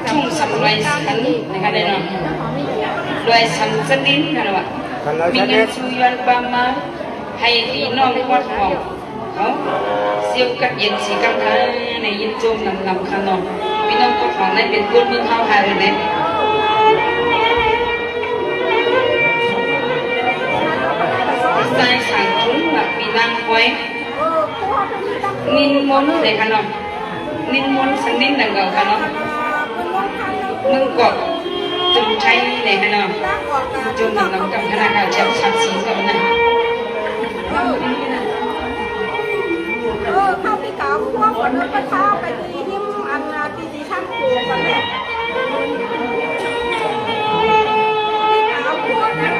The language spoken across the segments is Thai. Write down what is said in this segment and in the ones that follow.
chung sắm loài sắn này cái này nó loài sắn sắn đến cái nào ạ mình ăn chui ăn ba má hay tí non quạt hồng đó siêu cắt yên chỉ căng thá này yên trôm làm khăn non vì non quạt hồng nàyเป็นคนเมืองเฮาหาเลยเนี่ยใส่สั่งถุงแบบมีนางไว้นินมนเลยค่ะน้องนินมนสังนินดังเก่าค่ะน้องมึงกดจุ่มใช้เลยค่ะน้องจุ่มน้ำกับธนาคารเจ้าชัดสีกับนั่นเข้าไปเก่าพวกคนนั้นก็เข้าไปที่หิ้มอันที่ช่างปลูกกันเลยเก่าพวกนั้น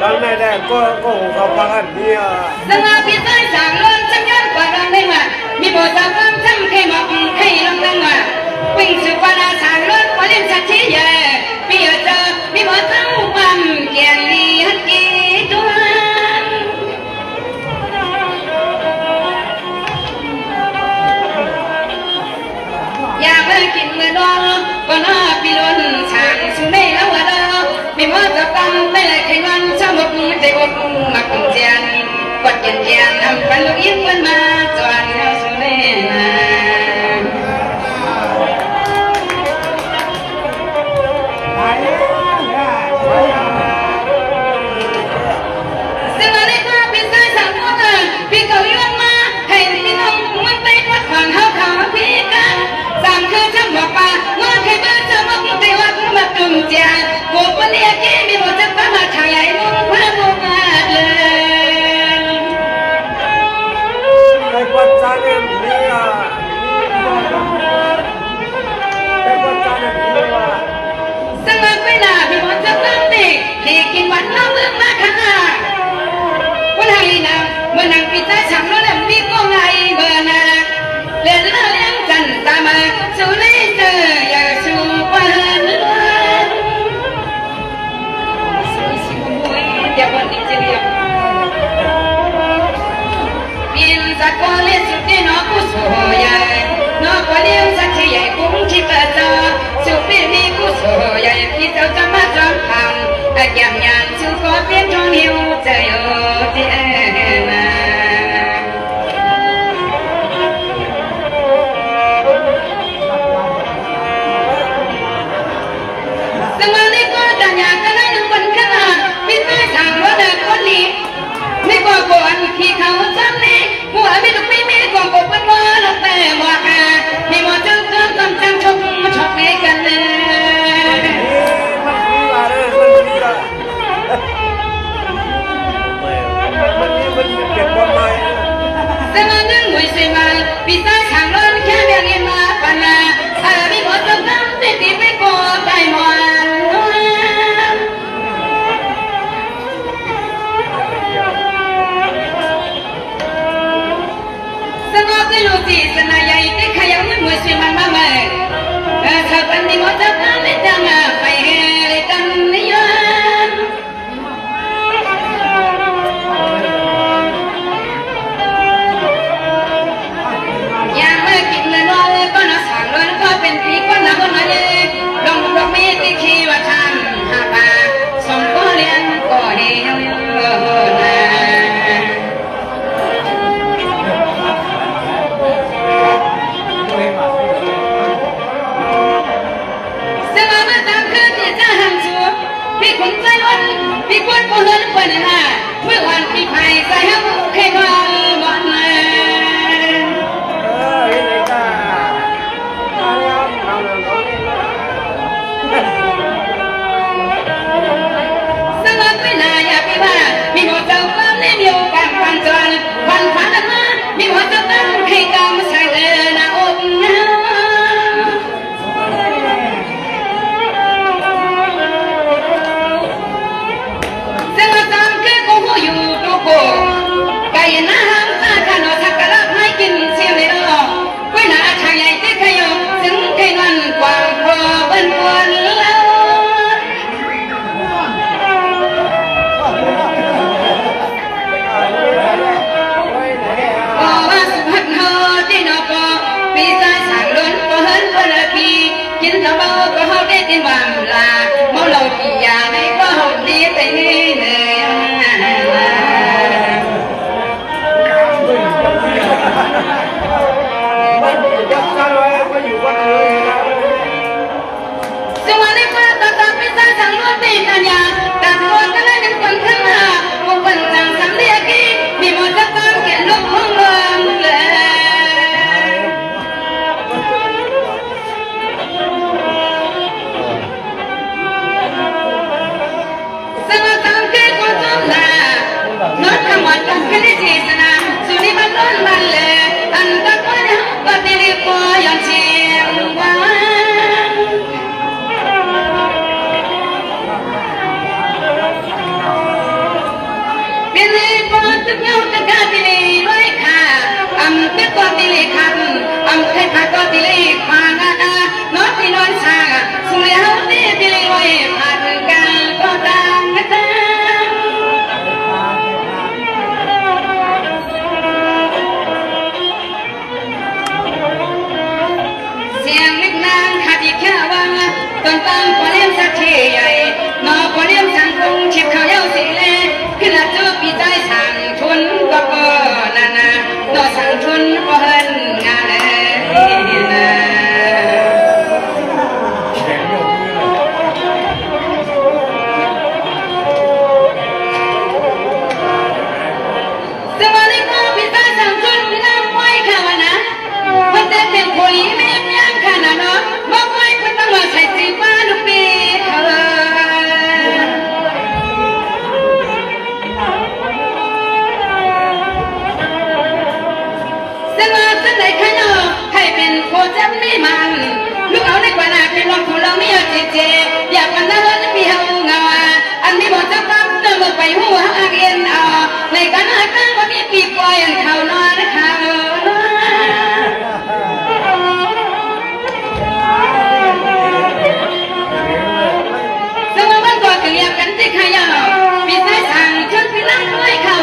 ตอนแรกก็เขาพังเนี่ยสมาพิสัยสั่งล้นจังยันกว่าดังได้มามีโบสถ์ความจำให้มาให้ลงดังมาวิ่งสุวรรณสั่งล้นว่าเล่นชัดชี้ใหญ่ปีเจอมีโบสถ์ความเกียรติ กินเมื่อดอนก็น่าปีล้นช่างสุนัยแล้วว่าดอมีมาจับกันได้เลยใครวันชอบมุกใจอกมักเจียนกดเย็นเย็นทำปันลูกยิ้มมันมาจวนเอาสุนัยมาพี่เขาย้อนมาให้พี่น้องมันไปวัดฝั่งเขาเขาพี่กันสามคือจำบอกป่าเมื่อใครเบื่อจะมากินไปวัดมาตุ่มเจียโบกวันนี้กี้มีหมดจะป้ามาทางใหญ่มุ่งพระมุ่งมาเลยไอ้ปัจจัยนี่อ่ะไอ้ปัจจัยนี่ว่าสมัครไปหน้าพี่หมดจะตั้งติที่กินวันน้ำเลือกมาค่ะวันไหนนะเมื่อนั่งปิดตาฉ่ำแล้วมีก็ไงเมื่อนาเล่นเลี้ยงจันตามาสู่เลยเจออย่าสู่วันเดี๋ยววันนี้จะเรียกเปลี่ยนสักคนเล่นสุดที่น้องผู้สวยใหญ่น้องคนเลี้ยงสักที่ใหญ่คุ้มที่ประจอสุดที่มีผู้สวยใหญ่ที่เจ้าจะมาจอมพังแต่แก้มยานชูก็เปลี่ยนทองหิวใจโอ้ที่เอ็นสมัยนี้ก็จะอยากจะได้หนึ่งคนขนาดพี่ไม่สั่งว่าเด็กคนนี้ไม่กลัวกวนที่เขาจำนี้หัวไม่ถูกไม่มีกลัวกวนว่าเราแต่ว่ามีหมดจุดเริ่มต้นจังชกชกในกันเลยสมัยนั้นมวยเสียมาพี่ใต้ทางร้อนแค่เบียงเงินมาปนามีหมดจุดเริ่มต้นที่ไม่กลัวใจหมดสงบได้รู้จีสนาใหญ่ได้ขยันมวยเสียมันมาใหม่ถ้าปันนี้หมดจะทำได้จังไปเฮเลยกันนี่ยันอย่างเมื่อกินเมื่อนอนก็น่าสั่งเลยก็เป็นปีก็น่าก็น่าเลยลองดอกไม้ที่คีว่าทำหาปาสมก็เรียนก็เดียวนะพี่คนใจร้อนพี่คนก็เฮิร์ตไปนะฮะเมื่อวันพี่ไผ่ใส่ห้องแค่วันวันเลยสมัครไปหน้าอย่าไปว่ามีหัวเจ้าก็ไม่มีโอกาสฟังจวนวันผ่านมามีหัวเจ้าตั้งให้กำใส่เดินหน้าอกเงาอยู่ทุกคนไก่น้ำตาขนมทักกะลับให้กินเชียวในรอบไว้หน้าทางใหญ่เจ๊ขยมถึงใครนอนกว่างพอเป็นวันแล้วก็ว่าสุภาพเฮาที่นอกปีศาจสั่งล้นก็เฮิร์ตก็ละพีกินแล้วก็เฮาได้ตินวันลาเมาเหล้ากี่ยาไม่ก็เฮาดีแต่นี่เลยสวัสดีค่ะตาตาพิซซ่าสั่งรถตีกันยาตัดรถกันเลยหนึ่งคนข้างหน้าพวกคนสั่งสามเรียกี้มีหมดจะต้องเขียนลูกห้องเมืองเลยสวัสดีค่ะคนจำหน้านอดทั้งวันกันแค่ได้ทีสนามสุริบันร้อนบันเลยอันตะวันก็ตีรีบย้อนเชียงวันเป็นเลยพอจะเงาตะกาตีรีร้อยขาอำตะก็ตีรีขันอำเทพก็ตีรีขวางนอดที่นอนชาสุริเฮาตีตีรีร้อยผ่านกันก็ตามกันส ตอนตั้งปเลี้ยงสักทีใหญ่นอปเลี้ยงสังคงชิบเขาเย้าสิเลขึ้นละเจอปีใจสั่งชนก็นานาดอสั่งชนก็เฮินงานเลยนะสวัสดีครับปีใจสั่งชนพี่น้ำไว้ค่ะวะนะวันเด็กเป็นผู้หญิงไม่ยังขนาดเนาะบอกไว้คุณต้องมาใส่สีฟ้าลูกปีเขาให้เป็นโคจันไม่มันลูกเอาในกว่านาเป็นลองของเราไม่เอาเจอยากมันน่ารักพี่เฮาเงาอันนี้บอกจะปั๊บเดินไปหัวหางเอ็นเอาในการหาตั้งว่ามีปีปล่อยเขานอนเขาสมมติว่าตัวเกลียบกันที่ขยะพี่ได้สั่งชนพี่นั่งไม่เขา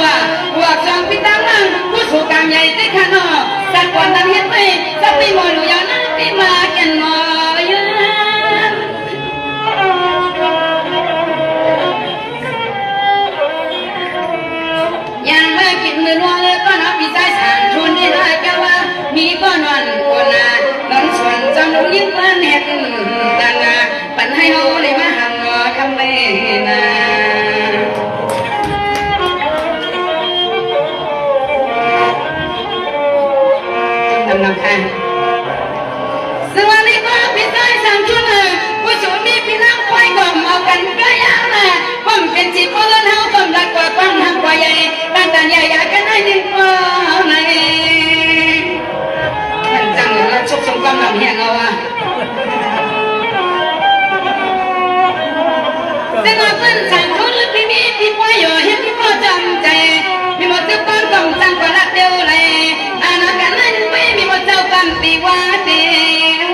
หัวจองพี่ตั้งมั่งผู้สูงกลางใหญ่ที่ขนอสักวันนั้นเห็นไหมสักปีมอลูยาวนั่งปีมาแก่นมอยยังไม่กินมือนัวเลยก็นับปีใจสั่งชวนได้เลยแกว่ามีก็นอนก็นานนอนส่วนจำลงยิ่งพันเห็ดดังนาปันให้เขาเลยมาหังคำเล่นาลำคัญสวัสดีครับพี่ชายสั่งชุดผู้ชมมีพี่น้องควายกล่อมเอากันก็ยังนะผมเป็นจีบเพื่อนเฮาต้มรักกว่าปังทำกว่าใหญ่บ้านตาใหญ่อยากกันได้ยิ่งกว่าไหนมันจังแล้วชุบสมกำลังเฮียงเอาแต่ก็เพิ่นสั่งชุดพี่มีพี่ควายอยู่เห็นพี่พ่อจำใจมีหมดทุกคนต้องจังกว่ารักเดียวเลยอาณากันนั้นไม่มีหมดเจ้ากันตีว่าเดียว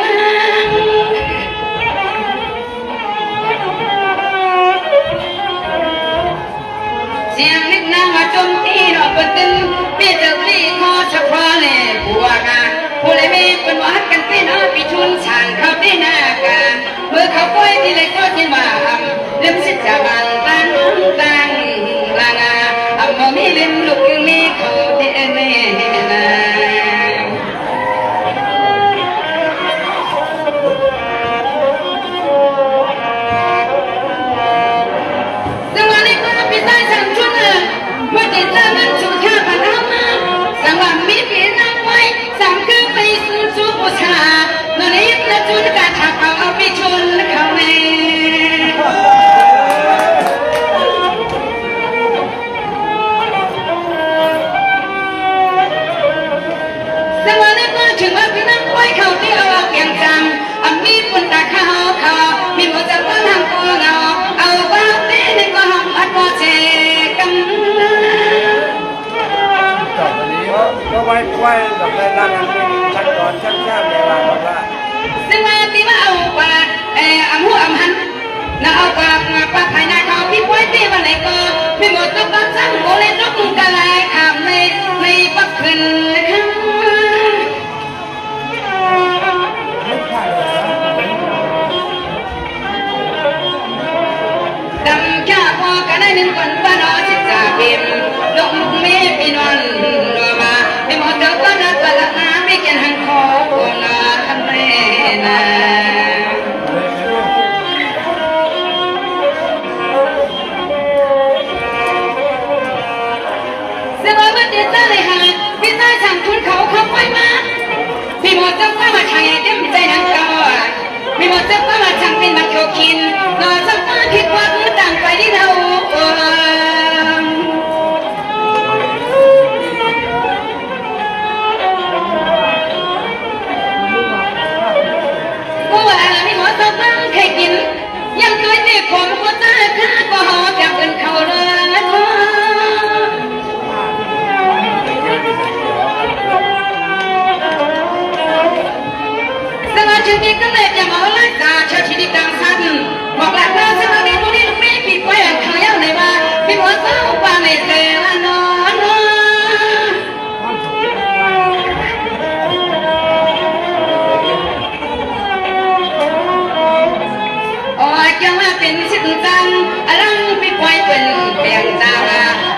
เสียงนิดน้ำมาจมตีดอกบัตึงพี่เจ้าพี่ขอเฉพาะเลยผัวกันผู้เลยมีเป็นวัดกันตีน้อพี่ชุนช่างเขาตีหน้ากันเมื่อเขาป่วยที่เลยก็ที่มาเริ่มสิจะบังตั้งลางาบ่มีเล่มลูกยังมีเขาเด่นนะสวัสดีครับพี่ชายสั่งชุดเมื่อติดตามมันสุดข้าพเจ้ามาสังวันมีพี่นั่งไว้สั่งคือไปสู่ผู้ชานนนี้และชุดกาถักเอาไปชนเขาแม่สวัสดีครับถึงว่าพี่นั่งไว้เขาที่เอาเกียงจังมีปุ่นตาเขามีหมดจะต้องทำตัวเงาเอาบ้าเต้นก็ห้องอัดว่าเจกันต่อไปนี้ก็ไว้กับในร่างนั้นขั้นตอนชั้นข้ามเวลาบอกว่าซึ่งว่าตีว่าเอาปลาหัวหันน่าเอาปลาภายในเขาพี่ไว้ตีวันไหนก็มีหมดจะต้องสั่งโบเลนต้องกระไรขามในปักขึ้นดำข้าพอกันได้หนึ่งคนบ้านนอจิตจ่าพิมลงเมฆปีนวันรอมาไม่หมดเจ้าก็นัดตละน้ำไม่เกินหันคอคนละคันเรนะสบายมาติดตาเลยฮะพี่ใต้สั่งทุนเขาไปมาพี่หมดเจ้าก็มาชัยเต็มใจนังเก่ามีหมดเจ้าก็มาช่างเป็นมันโยคินนอสักป้าคิดว่าคือต่างไปที่เราก็ว่ามีหมดเจ้าก็เคยกินยังเคยเด็กผมก็จะฆ่าก็หอจากเป็นเขาเลยสมาชิกนี้ก็เลยจะมาไล่ตาชาชิดิกังสันบอกหลักเราสมาชิกนี้ไม่ผิดไปอย่างเขาเย้าเลยว่าพี่หัวเศร้าปาในเซลนอนส เป็นสิทธิ์จังอลังไปปล่อยเป็นเปียงจาง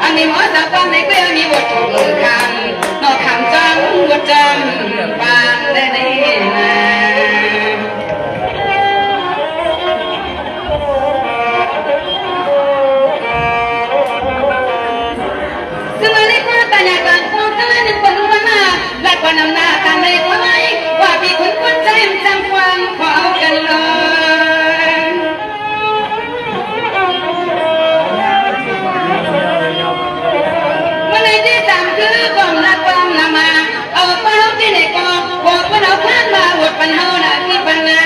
อันมีหมอสาวก็ไม่เคยมีบทถูกคำนอกคำจังบทจำปานได้นะซึ่งในความตายกันความตายในคนวันหน้าและความนำหน้าการในความไม่ว่าพี่คนคนใจจำความขอเอากันเลยวันไหนที่จำคือความรักความนำมาเอาเป้าที่ไหนก็บอกว่าเราผ่านมาหมดปัญหาหนักมีปัญหา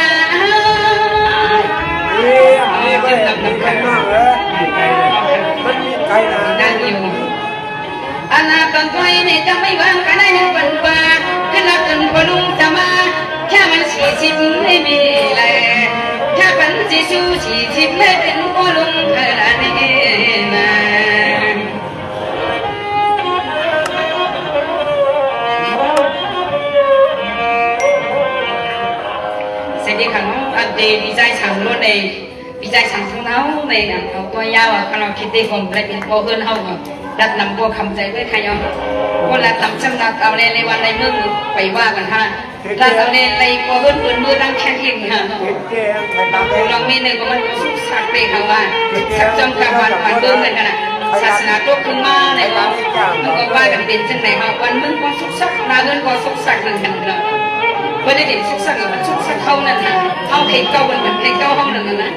นี่ก็มีใครมากเลยมันมีใครนะ นั่นอยู่อนาคตไกลเนี่ยจะไม่วางกันได้ในปันป่าขึ้นรับจนพอลุงจะมาแค่มัน40ไม่มีเลยแค่ปันสิสู้40ไม่เป็นพอลุงขนาดนี้นะเสร็จดีค่ะน้องอัปเดตดีใจฉ่ำล้วนเลยดีใจฉ่ำทั้งน้องเลยนะเอาตัวยาวอ่ะขนาดคิดได้ผมได้เป็นพอเฮือนเฮาอ่ะรัดนำพวกคำใจไว้ใครเอาคนละตำจำนักเอาในวันในมือไปว่ากันฮะรัดเอาในพอเฮือนปืนมือตั้งแค่ทิ้งฮะลองมีหนึ่งก็มันสุขสักเลยค่ะว่าสักจำกับวันเดิมเลยกันนะศาสนาตัวขึ้นมาในเราแล้วก็ว่ากันเป็นจังไหนฮะวันมึงก็สุขสักนาเงินก็สุขสักนั่นกันเนาะเพื่อได้เห็นสุขสักมันสุขสักเท่านั้นฮะเอาเพลงเก่ามันเหมือนเพลงเก่าห้องนั้นนะ